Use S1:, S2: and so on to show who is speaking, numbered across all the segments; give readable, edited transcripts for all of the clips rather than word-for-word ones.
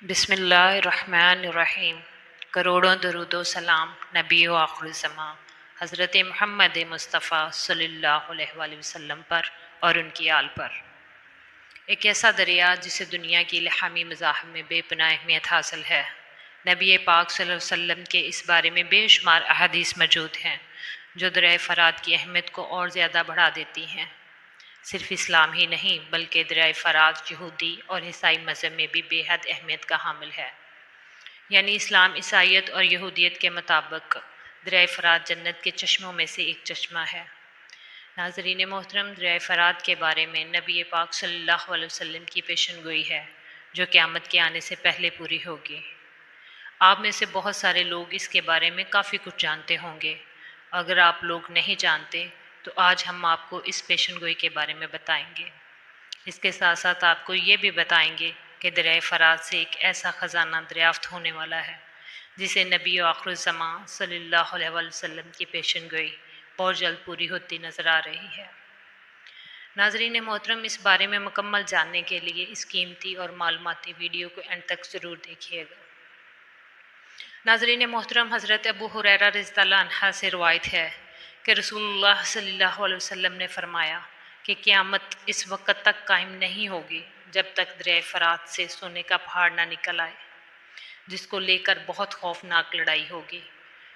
S1: बिस्मिल्लाहिर्रहमानिर्रहीम। करोड़ों दरूदो सलाम नबी व आखिरुज़्ज़मा हज़रत मुहम्मद मुस्तफ़ा सल्लल्लाहु अलैहि वसल्लम पर और उनकी आल पर। एक ऐसा दरिया जिसे दुनिया की लहामी मज़ाहिब में बेपनाह अहमियत हासिल है। नबी पाक सल्लल्लाहु अलैहि वसल्लम के इस बारे में बेशुमार अहादीस मौजूद हैं जो दरिया फ़रात की अहमियत को और ज़्यादा बढ़ा देती हैं। सिर्फ इस्लाम ही नहीं बल्कि दरिया फ़रात यहूदी और ईसाई मज़हब में भी बेहद अहमियत का हामिल है। यानी इस्लाम, ईसाईयत और यहूदियत के मुताबिक दरिया फ़रात जन्नत के चश्मों में से एक चश्मा है। नाज़रीन मोहतरम, दरिया फ़रात के बारे में नबी पाक सल्लल्लाहु अलैहि वसल्लम की पेशनगोई है जो क़यामत के आने से पहले पूरी होगी। आप में से बहुत सारे लोग इसके बारे में काफ़ी कुछ जानते होंगे। अगर आप लोग नहीं जानते तो आज हम आपको इस पेशनगोई के बारे में बताएंगे। इसके साथ साथ आपको ये भी बताएंगे कि दरिया फ़रात से एक ऐसा ख़जाना दरियाफ़्त होने वाला है जिसे नबी आखिरुज़्ज़मा सल्लल्लाहु अलैहि वसल्लम की पेशनगोई बहुत जल्द पूरी होती नज़र आ रही है। नाज़रीन मोहतरम, इस बारे में मुकम्मल जानने के लिए इस कीमती और मालूमाती वीडियो को एंड तक ज़रूर देखिएगा। नाज़रीन मोहतरम, हज़रत अबू हुरैरा रज़ियल्लाहु अन्हु से रवायत है कि रसूलुल्लाह सल्लल्लाहु अलैहि वसल्लम ने फरमाया कि क़यामत इस वक़्त तक कायम नहीं होगी जब तक दरिया फ़रात से सोने का पहाड़ ना निकल आए, जिसको लेकर बहुत खौफनाक लड़ाई होगी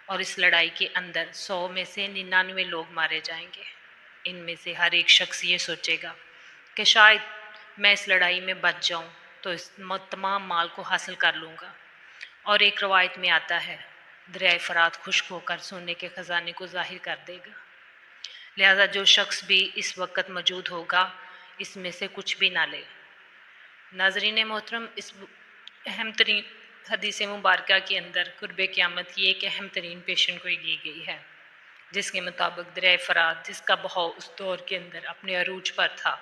S1: और इस लड़ाई के अंदर 100 में से 99 लोग मारे जाएंगे। इनमें से हर एक शख्स ये सोचेगा कि शायद मैं इस लड़ाई में बच जाऊं तो इस तमाम माल को हासिल कर लूँगा। और एक रवायत में आता है दरिया फ़रात खुश्क होकर सोने के ख़जाने को ज़ाहिर कर देगा। लिहाजा जो शख्स भी इस वक्त मौजूद होगा इसमें से कुछ भी ना ले। नाज़रीन मोहतरम, इस अहम तरीन हदीस मुबारका के अंदर कुर्ब क़यामत की एक अहम तरीन पेशनगोई की गई है जिसके मुताबिक दरिया फ़रात, जिसका बहाव उस दौर के अंदर अपने अरूज पर था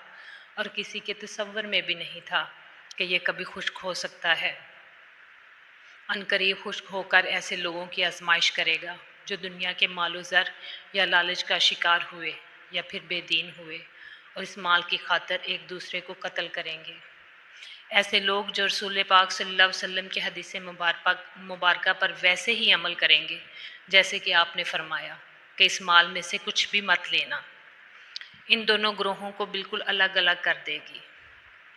S1: और किसी के तसव्वुर में भी नहीं था कि यह कभी खुश्क हो सकता है, अनकरीब खुश्क होकर ऐसे लोगों की आजमाइश करेगा जो दुनिया के मालो ज़र या लालच का शिकार हुए या फिर बेदीन हुए और इस माल की खातिर एक दूसरे को कत्ल करेंगे। ऐसे लोग जो रसूल पाक सल्लल्लाहु अलैहि वसल्लम के हदीस मुबारका पर वैसे ही अमल करेंगे जैसे कि आपने फरमाया कि इस माल में से कुछ भी मत लेना, इन दोनों ग्रोहों को बिल्कुल अलग अलग कर देगी।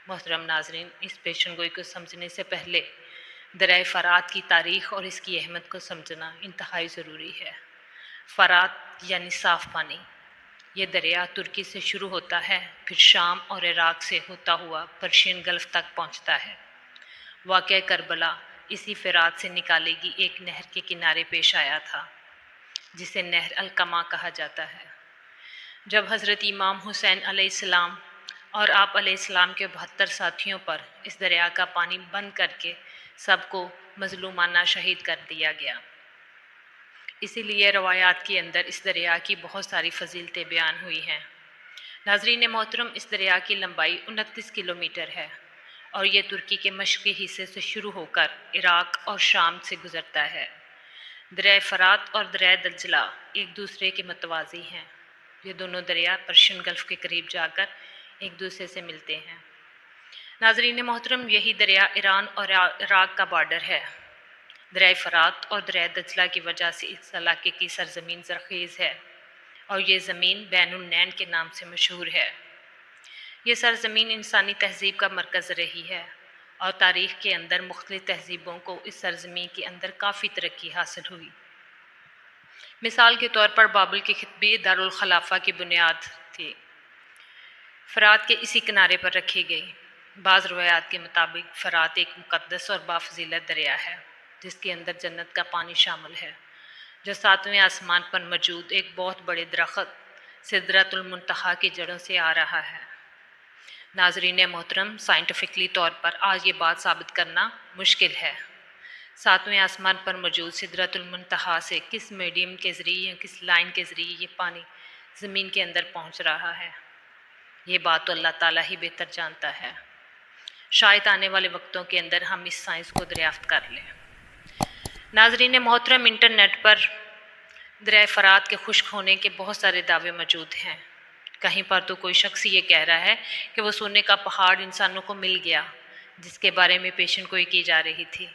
S1: मोहतरम नाज़रीन, इस पेशनगोई को समझने से पहले दरिया फ़रात की तारीख़ और इसकी अहमियत को समझना इंतहाई ज़रूरी है। फ़रात यानी साफ़ पानी। ये दरिया तुर्की से शुरू होता है, फिर शाम और इराक़ से होता हुआ पर्शियन गल्फ़ तक पहुँचता है। वाक़या करबला इसी फ़रात से निकालेगी एक नहर के किनारे पेश आया था जिसे नहर अलकमा कहा जाता है। जब हज़रत इमाम हुसैन अलैहिस्सलाम और आप अलैहिस्सलाम के 72 साथियों पर इस दरिया का पानी बंद करके सबको मज़लूमाना शहीद कर दिया गया, इसीलिए रवायात के अंदर इस दरिया की बहुत सारी फजीलतें बयान हुई हैं। नाज़रीन मोहतरम, इस दरिया की लंबाई 29 किलोमीटर है और ये तुर्की के मशरक़ी हिस्से से शुरू होकर इराक़ और शाम से गुज़रता है। दरिया फ़रात और दरिया दज्ला एक दूसरे के मतवाज़ी हैं। ये दोनों दरिया पर्शियन गल्फ़ के करीब जाकर एक दूसरे से मिलते हैं। नाज़रीन मोहतरम, यही दरिया ईरान और इराक़ का बॉर्डर है। दरिया फ़रात और दरिया दज्ला की वजह से इस इलाके की सरज़मीन ज़रख़ीज़ है और ये ज़मीन बैनुन्नैन के नाम से मशहूर है। ये सरज़मीन इंसानी तहज़ीब का मरकज़ रही है और तारीख़ के अंदर मुख्तलिफ़ तहज़ीबों को इस सरज़मीन के अंदर काफ़ी तरक्की हासिल हुई। मिसाल के तौर पर बाबल के खितबे दारुल खलाफा की बुनियाद थी फ़रात के इसी किनारे पर रखी गई। बाज़ रवायात के मुताबिक फ़रात एक मुक़द्दस और बाफ़ज़ीलत दरिया है जिसके अंदर जन्नत का पानी शामिल है जो 7वें आसमान पर मौजूद एक बहुत बड़े दरख्त सिदरतुल मुंतहा की जड़ों से आ रहा है। नाज़रीन मोहतरम, साइंटिफिकली तौर पर आज ये बात साबित करना मुश्किल है 7वें आसमान पर मौजूद सिदरतुल मुंतहा से किस मीडियम के ज़रिए या किस लाइन के ज़रिए ये पानी ज़मीन के अंदर पहुंच रहा है। ये बात तो अल्लाह ताला ही बेहतर जानता है। शायद आने वाले वक्तों के अंदर हम इस साइंस को दरियाफ्त कर लें। नाजरीन मोहतरम, इंटरनेट पर दरिया फ़रात के खुश्क होने के बहुत सारे दावे मौजूद हैं। कहीं पर तो कोई शख्स ये कह रहा है कि वो सोने का पहाड़ इंसानों को मिल गया, जिसके बारे में पेशन गोई की जा रही थी,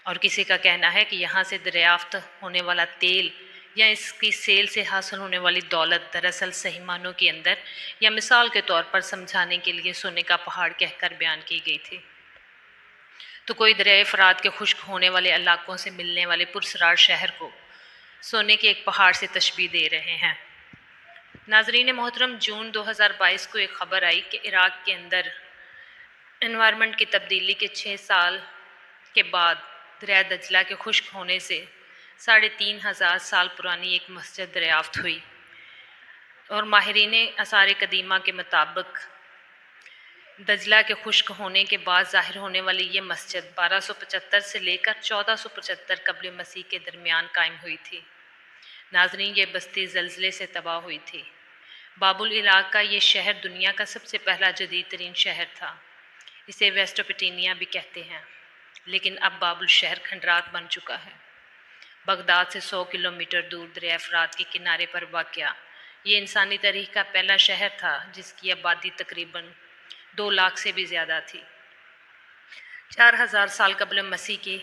S1: और किसी का कहना है कि यहाँ से दरियाफ्त होने वाला तेल या इसकी सेल से हासिल होने वाली दौलत दरअसल सही मानों के अंदर या मिसाल के तौर पर समझाने के लिए सोने का पहाड़ कहकर बयान की गई थी। तो कोई दरिया फ़रात के खुश्क होने वाले इलाकों से मिलने वाले पुरसरार शहर को सोने के एक पहाड़ से तशबीह दे रहे हैं। नाजरीन मोहतरम, जून 2022 को एक ख़बर आई कि इराक़ के अंदर एनवायरनमेंट की तब्दीली के 6 साल के बाद दरिया दजला के खुश्क होने से 3500 साल पुरानी एक मस्जिद दरियाफ्त हुई, और माहिरीन आसार कदीमा के मुताबिक दजला के खुश्क होने के बाद ज़ाहिर होने वाली ये मस्जिद 1275 से लेकर 1475 कब्ल मसीह के दरमियान कायम हुई थी। नाजरीन, ये बस्ती ज़लज़ले से तबाह हुई थी। बाबुल इराक़ का ये शहर दुनिया का सबसे पहला जदीद तरीन शहर था। इसे वेस्टोपिटेनिया भी कहते हैं, लेकिन अब बाबुल शहर खंडरात बन चुका है। बगदाद से 100 किलोमीटर दूर दरिया फ़रात के किनारे पर वाक़या ये इंसानी तारीख़ का पहला शहर था जिसकी आबादी तकरीबन 2 लाख से भी ज़्यादा थी। 4000 साल कब्ल मसीह की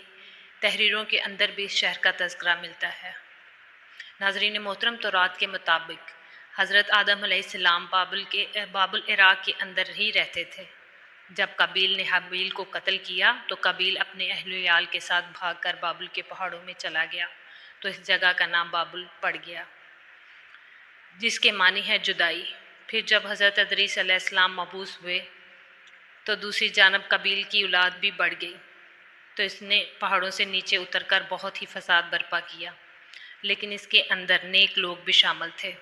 S1: तहरीरों के अंदर भी इस शहर का तज़किरा मिलता है। नाज़रीन मोहतरम, तौरात के मुताबिक हज़रत आदम अलैहिस्सलाम बाबुल इराक़ के अंदर ही रहते थे। जब काबील ने हाबील को कत्ल किया तो काबील अपने अहल-ए-याल के साथ भागकर बाबुल के पहाड़ों में चला गया, तो इस जगह का नाम बाबुल पड़ गया, जिसके मानी है जुदाई। फिर जब हज़रत इदरीस अलैहिस्सलाम मबूस हुए तो दूसरी जानब काबील की औलाद भी बढ़ गई, तो इसने पहाड़ों से नीचे उतरकर बहुत ही फसाद बर्पा किया, लेकिन इसके अंदर नेक लोग भी शामिल थे।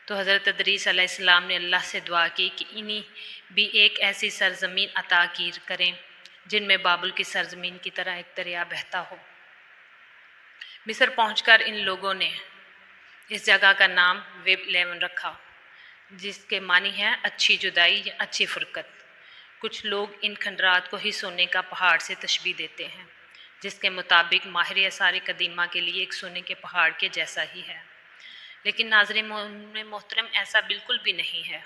S1: तो हज़रत इदरीस अलैहिस्सलाम ने अल्लाह से दुआ की कि इन्हीं भी एक ऐसी सरज़मीन अता की करें जिनमें बाबुल की सरज़मीन की तरह एक दरिया बहता हो। मिस्र पहुंचकर इन लोगों ने इस जगह का नाम वेब 11 रखा, जिसके मानी है अच्छी जुदाई या अच्छी फ़ुरक़त। कुछ लोग इन खंडरात को ही सोने का पहाड़ से तशबीह देते हैं, जिसके मुताबिक माहिर आसार कदीमा के लिए एक सोने के पहाड़ के जैसा ही है। लेकिन नाज़रीन मोहतरम, ऐसा बिल्कुल भी नहीं है।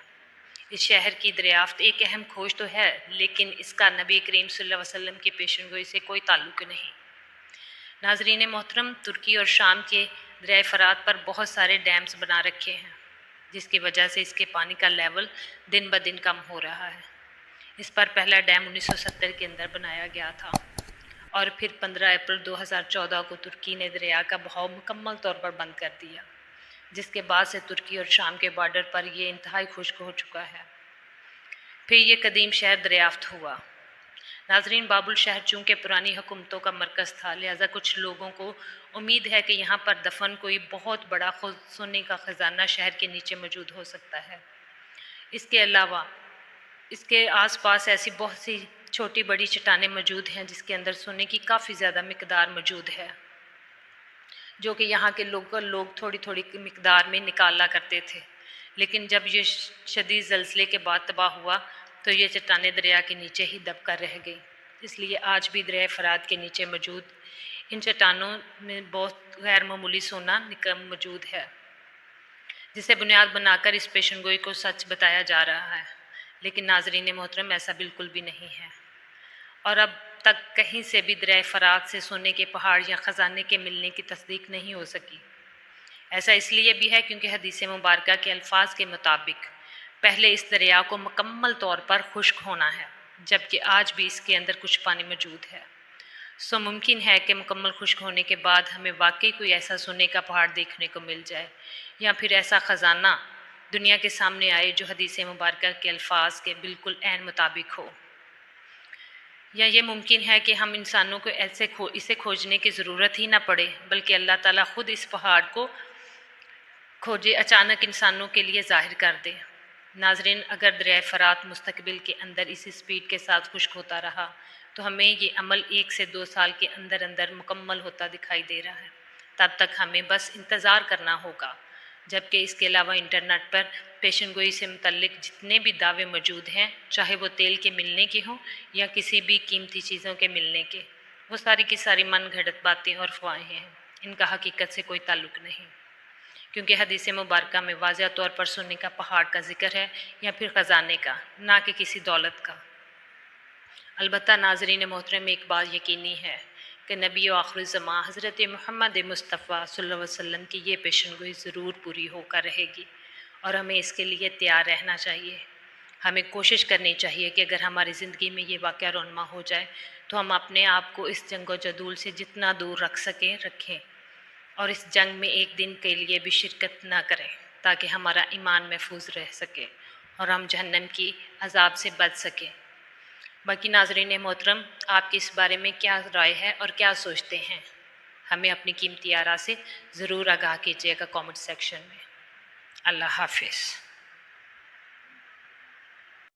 S1: इस शहर की दरियाफ्त एक अहम खोज तो है, लेकिन इसका नबी करीम सल्लल्लाहु अलैहि वसल्लम की पेशनगोई से कोई ताल्लुक़ नहीं। नाज़रीन मोहतरम, तुर्की और शाम के दरिया फ़रात पर बहुत सारे डैम्स बना रखे हैं, जिसकी वजह से इसके पानी का लेवल दिन ब दिन कम हो रहा है। इस पर पहला डैम 1970 के अंदर बनाया गया था, और फिर 15 अप्रैल 2014 को तुर्की ने दरिया का बहाव मुकम्मल तौर पर बंद कर दिया, जिसके बाद से तुर्की और शाम के बॉर्डर पर यह इंतहाई खुश्क हो चुका है। फिर ये कदीम शहर दरियाफ्त हुआ। नाजरीन, बाबुल शहर चूँकि पुरानी हुकूमतों का मरकज़ था, लिहाजा कुछ लोगों को उम्मीद है कि यहाँ पर दफन कोई बहुत बड़ा सोने का ख़जाना शहर के नीचे मौजूद हो सकता है। इसके अलावा इसके आसपास ऐसी बहुत सी छोटी बड़ी चट्टानें मौजूद हैं जिसके अंदर सोने की काफ़ी ज़्यादा मिकदार मौजूद है, जो कि यहाँ के लोग थोड़ी थोड़ी मिकदार में निकाला करते थे। लेकिन जब ये शदीद ज़लज़ले के बाद तबाह हुआ तो ये चट्टानें दरिया के नीचे ही दब कर रह गई। इसलिए आज भी दरिया फ़रात के नीचे मौजूद इन चट्टानों में बहुत गैर मामूली सोना मौजूद है, जिसे बुनियाद बनाकर इस पेशनगोई को सच बताया जा रहा है। लेकिन नाजरीन मोहतरम, ऐसा बिल्कुल भी नहीं है, और अब तक कहीं से भी दरिया फ़रात से सोने के पहाड़ या ख़जाने के मिलने की तस्दीक नहीं हो सकी। ऐसा इसलिए भी है क्योंकि हदीस मुबारका के अल्फाज के मुताबिक पहले इस दरिया को मुकम्मल तौर पर खुश्क होना है, जबकि आज भी इसके अंदर कुछ पानी मौजूद है। सो मुमकिन है कि मुकम्मल खुश्क होने के बाद हमें वाकई कोई ऐसा सोने का पहाड़ देखने को मिल जाए, या फिर ऐसा ख़जाना दुनिया के सामने आए जो हदीस मुबारका के अल्फाज के बिल्कुल ऐन मुताबिक हो। या ये मुमकिन है कि हम इंसानों को इसे खोजने की ज़रूरत ही ना पड़े, बल्कि अल्लाह ताला ख़ुद इस पहाड़ को खोजे अचानक इंसानों के लिए ज़ाहिर कर दे। नाजरीन, अगर दरिया फ़रात मुस्तकबिल के अंदर इसी स्पीड के साथ खुश्क होता रहा तो हमें ये अमल 1 से 2 साल के अंदर अंदर मुकम्मल होता दिखाई दे रहा है। तब तक हमें बस इंतज़ार करना होगा। जबकि इसके अलावा इंटरनेट पर पेशन गोई से मुतल्लिक जितने भी दावे मौजूद हैं, चाहे वो तेल के मिलने के हों या किसी भी कीमती चीज़ों के मिलने के, वो सारी की सारी मन घड़त बातें और अफवाहें हैं। इनका हकीकत से कोई ताल्लुक़ नहीं, क्योंकि हदीस मुबारका में वाज़ह तौर पर सोने का पहाड़ का जिक्र है या फिर ख़जाने का, ना कि किसी दौलत का। अलबत्ता नाज़रीन मोहतरम, एक बात यकीनी है कि नबी आखिर ज़मां हज़रत मोहम्मद मुस्तफ़ा सल्लल्लाहु अलैहि वसल्लम की ये पेशन गोई ज़रूर पूरी होकर रहेगी और हमें इसके लिए तैयार रहना चाहिए। हमें कोशिश करनी चाहिए कि अगर हमारी ज़िंदगी में ये वाक़या रोनमा हो जाए तो हम अपने आप को इस जंग व जदूल से जितना दूर रख सकें रखें, और इस जंग में एक दिन के लिए भी शिरकत ना करें, ताकि हमारा ईमान महफूज रह सके और हम जहन्नम की अजाब से बच सकें। बाकी नाज़रीन मोहतरम, आपकी इस बारे में क्या राय है और क्या सोचते हैं? हमें अपनी कीमती आरा से ज़रूर आगाह कीजिएगा कमेंट सेक्शन में। अल्लाह हाफिज़।